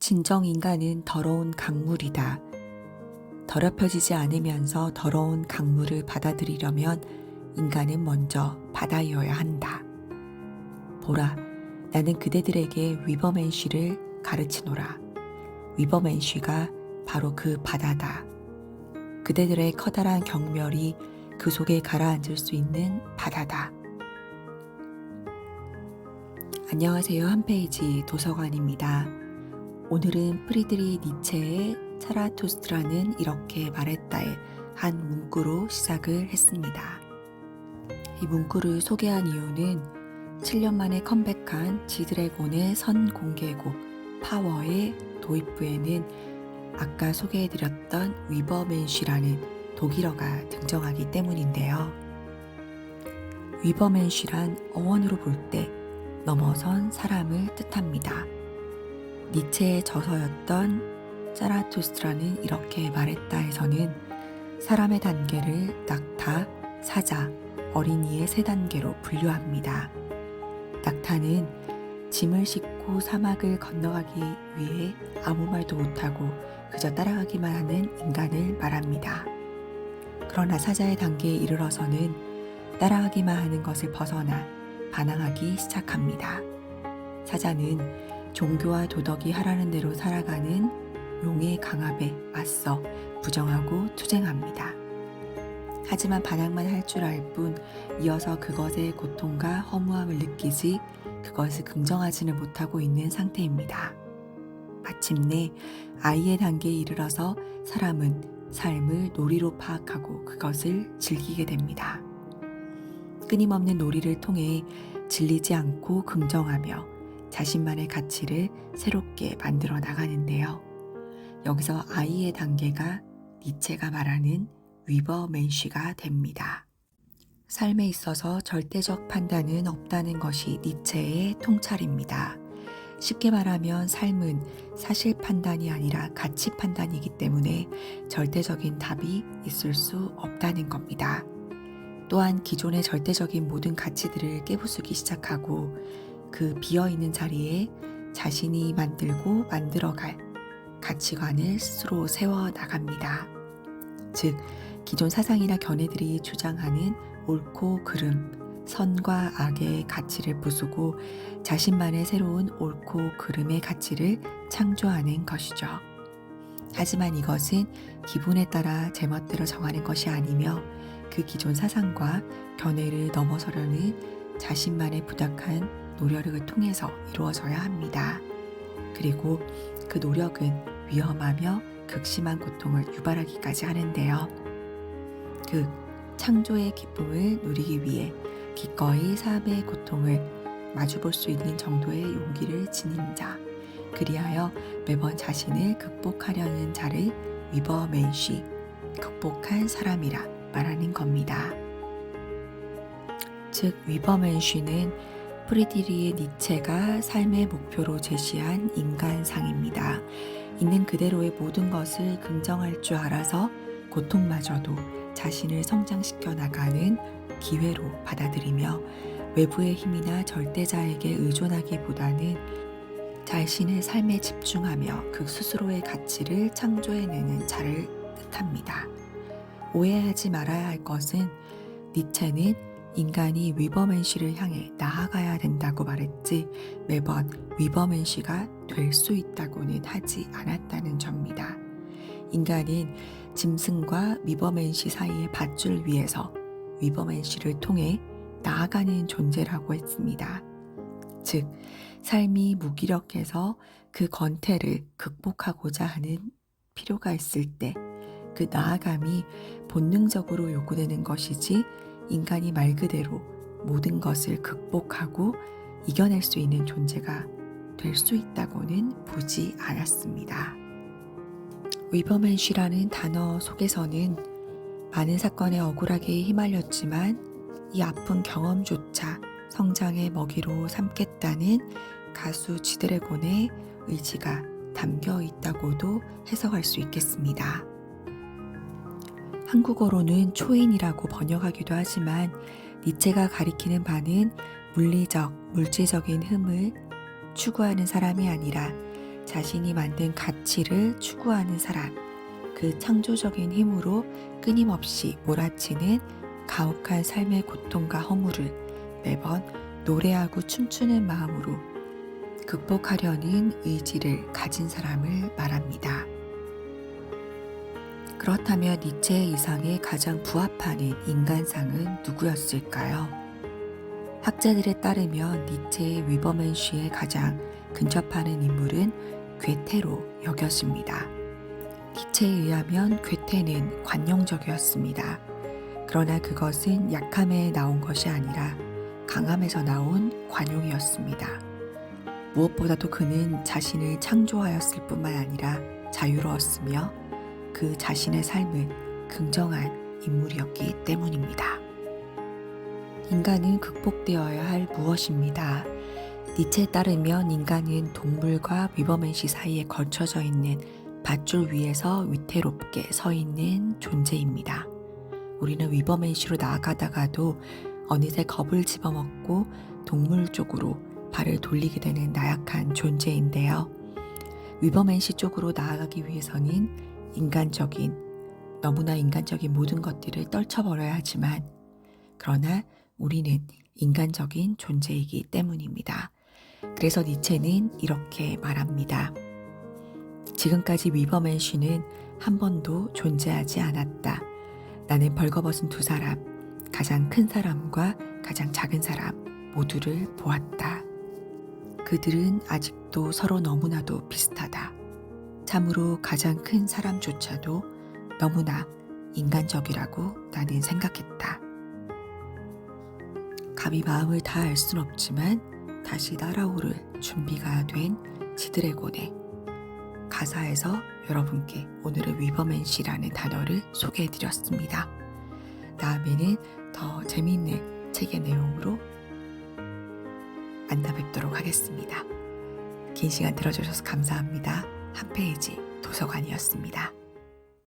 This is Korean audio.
진정 인간은 더러운 강물이다. 더럽혀지지 않으면서 더러운 강물을 받아들이려면 인간은 먼저 바다여야 한다. 보라, 나는 그대들에게 위버맨쉬를 가르치노라. 위버맨쉬가 바로 그 바다다. 그대들의 커다란 경멸이 그 속에 가라앉을 수 있는 바다다. 안녕하세요. 한 페이지 도서관입니다. 오늘은 프리드리 니체의 차라투스트라는 이렇게 말했다의 한 문구로 시작을 했습니다. 이 문구를 소개한 이유는 7년 만에 컴백한 지드래곤의 선공개곡 파워의 도입부에는 아까 소개해드렸던 위버맨쉬라는 독일어가 등장하기 때문인데요. 위버맨쉬란 어원으로 볼 때 넘어선 사람을 뜻합니다. 니체의 저서였던 짜라투스트라는 이렇게 말했다에서는 사람의 단계를 낙타, 사자, 어린이의 세 단계로 분류합니다. 낙타는 짐을 싣고 사막을 건너가기 위해 아무 말도 못하고 그저 따라가기만 하는 인간을 말합니다. 그러나 사자의 단계에 이르러서는 따라가기만 하는 것을 벗어나 반항하기 시작합니다. 사자는 종교와 도덕이 하라는 대로 살아가는 용의 강압에 맞서 부정하고 투쟁합니다. 하지만 반항만 할 줄 알 뿐 이어서 그것의 고통과 허무함을 느끼지 그것을 긍정하지는 못하고 있는 상태입니다. 마침내 아이의 단계에 이르러서 사람은 삶을 놀이로 파악하고 그것을 즐기게 됩니다. 끊임없는 놀이를 통해 질리지 않고 긍정하며 자신만의 가치를 새롭게 만들어 나가는데요. 여기서 아이의 단계가 니체가 말하는 위버맨쉬가 됩니다. 삶에 있어서 절대적 판단은 없다는 것이 니체의 통찰입니다. 쉽게 말하면 삶은 사실 판단이 아니라 가치 판단이기 때문에 절대적인 답이 있을 수 없다는 겁니다. 또한 기존의 절대적인 모든 가치들을 깨부수기 시작하고 그 비어있는 자리에 자신이 만들고 만들어갈 가치관을 스스로 세워 나갑니다. 즉, 기존 사상이나 견해들이 주장하는 옳고 그름, 선과 악의 가치를 부수고 자신만의 새로운 옳고 그름의 가치를 창조하는 것이죠. 하지만 이것은 기분에 따라 제멋대로 정하는 것이 아니며 그 기존 사상과 견해를 넘어서려는 자신만의 부닥한 노력을 통해서 이루어져야 합니다. 그리고 그 노력은 위험하며 극심한 고통을 유발하기까지 하는데요. 그 창조의 기쁨을 누리기 위해 기꺼이 삶의 고통을 마주볼 수 있는 정도의 용기를 지닌 자, 그리하여 매번 자신을 극복하려는 자를 위버맨쉬, 극복한 사람이라 말하는 겁니다. 즉, 위버맨쉬는 프리드리히 니체가 삶의 목표로 제시한 인간상입니다. 있는 그대로의 모든 것을 긍정할 줄 알아서 고통마저도 자신을 성장시켜 나가는 기회로 받아들이며 외부의 힘이나 절대자에게 의존하기보다는 자신의 삶에 집중하며 그 스스로의 가치를 창조해내는 자를 뜻합니다. 오해하지 말아야 할 것은 니체는 인간이 위버맨쉬를 향해 나아가야 된다고 말했지 매번 위버맨쉬가 될 수 있다고는 하지 않았다는 점입니다. 인간은 짐승과 위버맨쉬 사이의 밧줄 위에서 위버맨쉬를 통해 나아가는 존재라고 했습니다. 즉, 삶이 무기력해서 그 권태를 극복하고자 하는 필요가 있을 때 그 나아감이 본능적으로 요구되는 것이지 인간이 말 그대로 모든 것을 극복하고 이겨낼 수 있는 존재가 될 수 있다고는 보지 않았습니다. 위버맨쉬라는 단어 속에서는 많은 사건에 억울하게 휘말렸지만 이 아픈 경험조차 성장의 먹이로 삼겠다는 가수 지드래곤의 의지가 담겨 있다고도 해석할 수 있겠습니다. 한국어로는 초인이라고 번역하기도 하지만 니체가 가리키는 바는 물질적인 흠을 추구하는 사람이 아니라 자신이 만든 가치를 추구하는 사람, 그 창조적인 힘으로 끊임없이 몰아치는 가혹한 삶의 고통과 허물을 매번 노래하고 춤추는 마음으로 극복하려는 의지를 가진 사람을 말합니다. 그렇다면 니체의 이상에 가장 부합하는 인간상은 누구였을까요? 학자들에 따르면 니체의 위버맨시에 가장 근접하는 인물은 괴테로 여겨집니다. 니체에 의하면 괴테는 관용적이었습니다. 그러나 그것은 약함에 나온 것이 아니라 강함에서 나온 관용이었습니다. 무엇보다도 그는 자신을 창조하였을 뿐만 아니라 자유로웠으며 그 자신의 삶은 긍정한 인물이었기 때문입니다. 인간은 극복되어야 할 무엇입니다. 니체에 따르면 인간은 동물과 위버맨시 사이에 걸쳐져 있는 밧줄 위에서 위태롭게 서 있는 존재입니다. 우리는 위버맨시로 나아가다가도 어느새 겁을 집어먹고 동물 쪽으로 발을 돌리게 되는 나약한 존재인데요. 위버맨시 쪽으로 나아가기 위해서는 너무나 인간적인 모든 것들을 떨쳐버려야 하지만, 그러나 우리는 인간적인 존재이기 때문입니다. 그래서 니체는 이렇게 말합니다. 지금까지 위버맨시는 한 번도 존재하지 않았다. 나는 벌거벗은 두 사람, 가장 큰 사람과 가장 작은 사람 모두를 보았다. 그들은 아직도 서로 너무나도 비슷하다. 참으로 가장 큰 사람조차도 너무나 인간적이라고 나는 생각했다. 감히 마음을 다 알 순 없지만 다시 날아오를 준비가 된 지드래곤의 가사에서 여러분께 오늘의 위버맨시라는 단어를 소개해드렸습니다. 다음에는 더 재미있는 책의 내용으로 만나 뵙도록 하겠습니다. 긴 시간 들어주셔서 감사합니다. 한 페이지 도서관이었습니다.